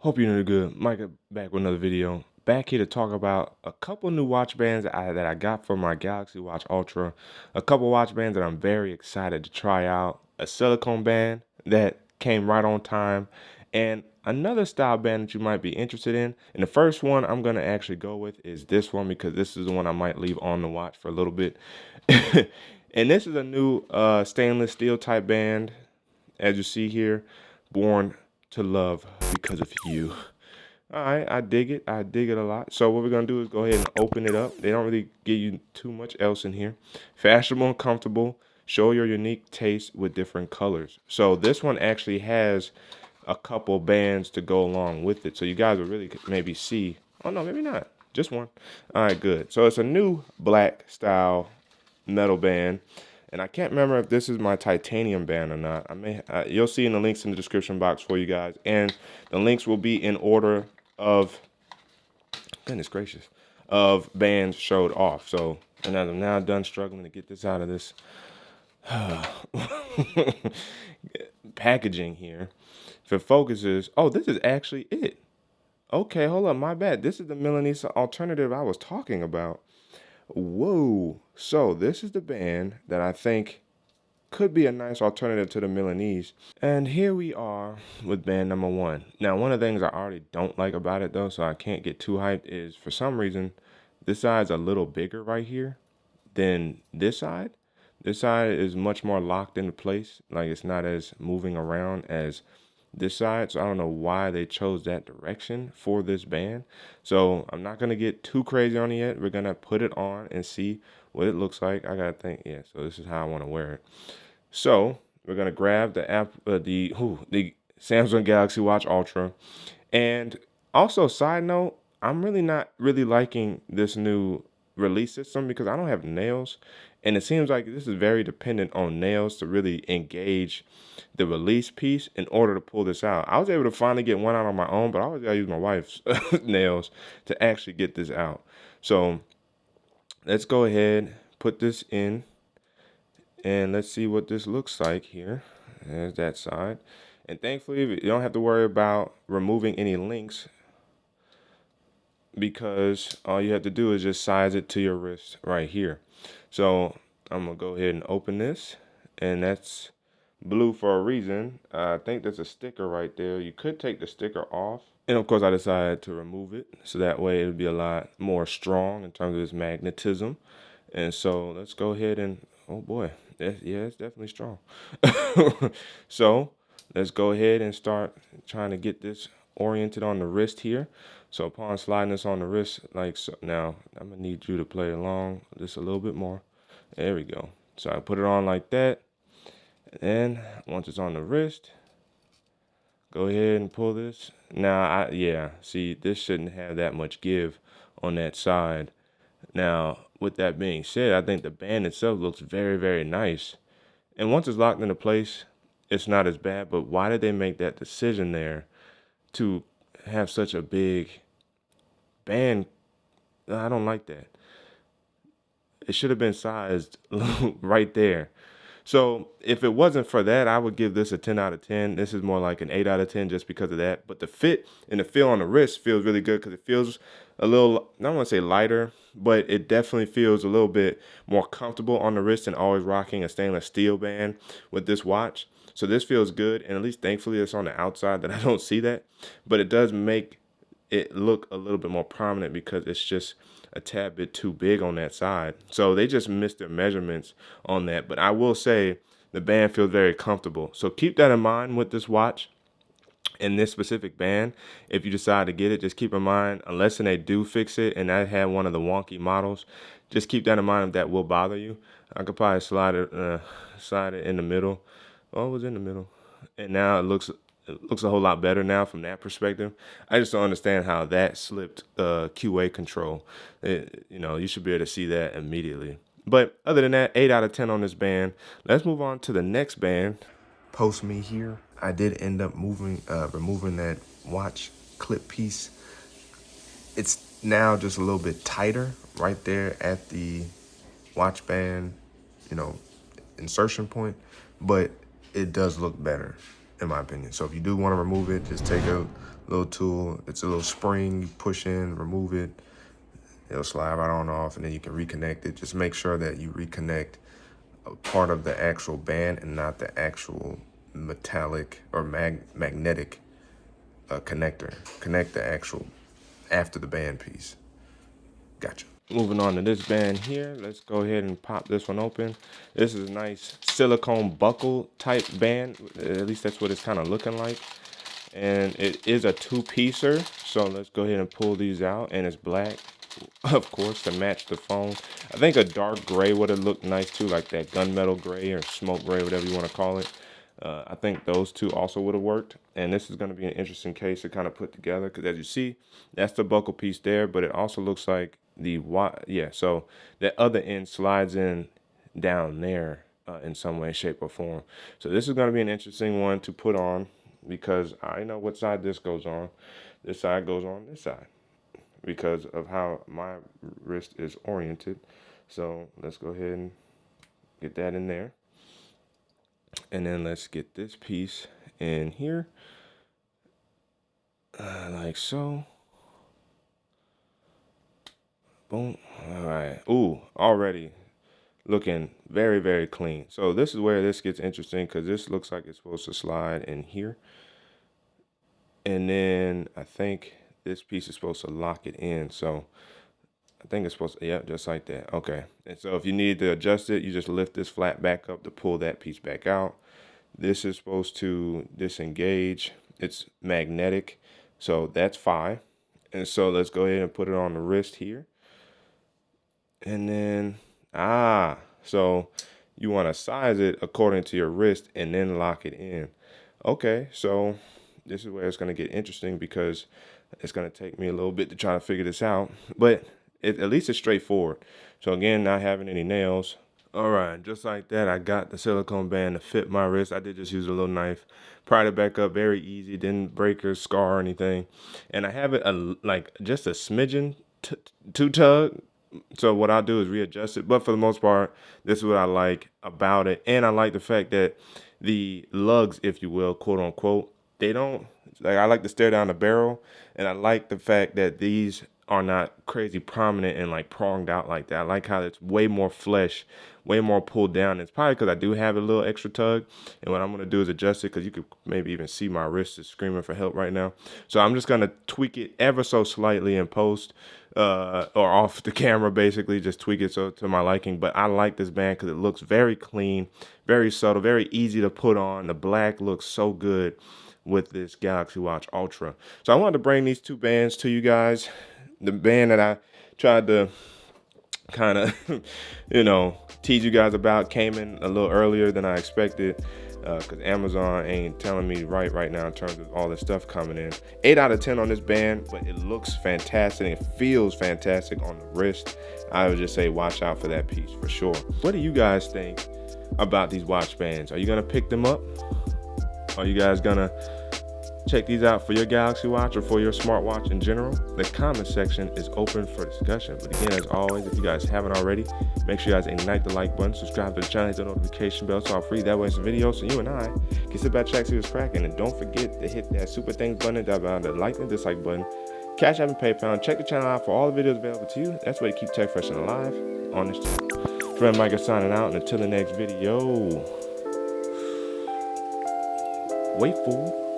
Hope you're doing good. Micah back with another video. Back here to talk about a couple new watch bands that I got for my Galaxy Watch Ultra. A couple watch bands that I'm very excited to try out. A silicone band that came right on time. And another style band that you might be interested in. And the first one I'm going to actually go with is this one because this is the one I might leave on the watch for a little bit. And this is a new stainless steel type band. As you see here, born to love because of you. All right, I dig it. I dig it a lot. So what we're gonna do is go ahead and open it up. They don't really give you too much else in here. Fashionable and comfortable. Show your unique taste with different colors. So this one actually has a couple bands to go along with it. So you guys will really maybe see. Oh no, maybe not. Just one. All right, good. So it's a new black style metal band. And I can't remember if this is my titanium band or not. You'll see in the links in the description box for you guys, and the links will be in order of goodness gracious of bands showed off. So, and I'm now done struggling to get this out of this packaging here. If it focuses, oh, this is actually it. Okay, hold up, my bad. This is the Milanese alternative I was talking about. Whoa. So this is the band that I think could be a nice alternative to the Milanese. And here we are with band number one. Now, one of the things I already don't like about it though, so I can't get too hyped, is for some reason, this side's a little bigger right here than this side. This side is much more locked into place. Like it's not as moving around as this side. So I don't know why they chose that direction for this band. So I'm not going to get too crazy on it yet. We're going to put it on and see what it looks like. I got to think, yeah, so this is how I want to wear it. So we're going to grab the the Samsung Galaxy Watch Ultra. And also, side note, I'm really not really liking this new release system because I don't have nails. And it seems like this is very dependent on nails to really engage the release piece in order to pull this out. I was able to finally get one out on my own, but I always gotta use my wife's nails to actually get this out. So let's go ahead, put this in, and let's see what this looks like here. There's that side. And thankfully, you don't have to worry about removing any links because all you have to do is just size it to your wrist right here. So I'm gonna go ahead and open this, and that's blue for a reason. I think there's a sticker right there. You could take the sticker off. And of course I decided to remove it so that way it would be a lot more strong in terms of its magnetism. And so let's go ahead and, oh boy, it's definitely strong. So let's go ahead and start trying to get this oriented on the wrist here. So upon sliding this on the wrist, like so, now I'm gonna need you to play along just a little bit more. There we go. So I put it on like that. And once it's on the wrist, go ahead and pull this. Now, see, this shouldn't have that much give on that side. Now, with that being said, I think the band itself looks very, very nice. And once it's locked into place, it's not as bad. But why did they make that decision there to have such a big band? I don't like that. It should have been sized right there. So if it wasn't for that, I would give this a 10 out of 10. This is more like an 8 out of 10 just because of that. But the fit and the feel on the wrist feels really good because it feels a little, I don't want to say lighter, but it definitely feels a little bit more comfortable on the wrist than always rocking a stainless steel band with this watch. So this feels good. And at least thankfully it's on the outside that I don't see that. But it does make it look a little bit more prominent because it's just a tad bit too big on that side. So they just missed their measurements on that. But I will say the band feels very comfortable. So keep that in mind with this watch and this specific band. If you decide to get it, just keep in mind, unless they do fix it, and I had one of the wonky models, just keep that in mind if that will bother you. I could probably slide it in the middle. Oh, it was in the middle. And now it looks a whole lot better now from that perspective. I just don't understand how that slipped QA control. You should be able to see that immediately. But other than that, 8 out of 10 on this band. Let's move on to the next band. Post me here. I did end up removing that watch clip piece. It's now just a little bit tighter right there at the watch band, insertion point, but it does look better in my opinion. So if you do want to remove it, just take a little tool. It's a little spring. You push in, remove it. It'll slide right on off, and then you can reconnect it. Just make sure that you reconnect a part of the actual band and not the actual metallic or magnetic connector. Connect the actual after the band piece. Gotcha. Moving on to this band here, let's go ahead and pop this one open. This is a nice silicone buckle type band. At least that's what it's kind of looking like. And it is a two-piecer, so let's go ahead and pull these out. And it's black, of course, to match the phone. I think a dark gray would have looked nice too, like that gunmetal gray or smoke gray, whatever you want to call it. I think those two also would have worked. And this is going to be an interesting case to kind of put together, because as you see, that's the buckle piece there, but it also looks like so the other end slides in down there in some way, shape, or form. So this is going to be an interesting one to put on, because I know what side this goes on. This side goes on this side because of how my wrist is oriented. So let's go ahead and get that in there. And then let's get this piece in here, like so. Boom. All right. Ooh, already looking very, very clean. So this is where this gets interesting, because this looks like it's supposed to slide in here. And then I think this piece is supposed to lock it in. So I think it's supposed to, yeah, just like that. Okay. And so if you need to adjust it, you just lift this flat back up to pull that piece back out. This is supposed to disengage. It's magnetic. So that's fine. And so let's go ahead and put it on the wrist here. And then, so you want to size it according to your wrist and then lock it in. Okay, so this is where it's going to get interesting, because it's going to take me a little bit to try to figure this out. But at least it's straightforward. So again, not having any nails. All right, just like that, I got the silicone band to fit my wrist. I did just use a little knife, pried it back up, very easy, didn't break or scar or anything. And I have it like just a smidgen to tug. So what I'll do is readjust it. But for the most part, this is what I like about it. And I like the fact that the lugs, if you will, quote unquote, they don't, like, I like to stare down the barrel. And I like the fact that these are not crazy prominent and like pronged out like that. I like how it's way more flesh, way more pulled down. It's probably because I do have a little extra tug. And what I'm going to do is adjust it, because you could maybe even see my wrist is screaming for help right now. So I'm just going to tweak it ever so slightly in post, or off the camera, basically just tweak it so to my liking. But I like this band because it looks very clean, very subtle, very easy to put on. The black looks so good with this Galaxy Watch Ultra. So I wanted to bring these two bands to you guys. The band that I tried to kind of, tease you guys about came in a little earlier than I expected, because Amazon ain't telling me right now in terms of all this stuff coming in. 8 out of 10 on this band, but it looks fantastic. It feels fantastic on the wrist. I would just say watch out for that piece for sure. What do you guys think about these watch bands? Are you going to pick them up? Are you guys going to check these out for your Galaxy Watch or for your smartwatch in general? The comment section is open for discussion. But again, as always, if you guys haven't already, make sure you guys ignite the like button, subscribe to the channel, hit the notification bell, so I'm free. That way it's a video, so you and I can sit back, check, see what's cracking. And don't forget to hit that super thanks button down below, the like and dislike button, Cash App and PayPal, and check the channel out for all the videos available to you. That's the way to keep tech fresh and alive on this channel. Friend Micah signing out, and until the next video, wait for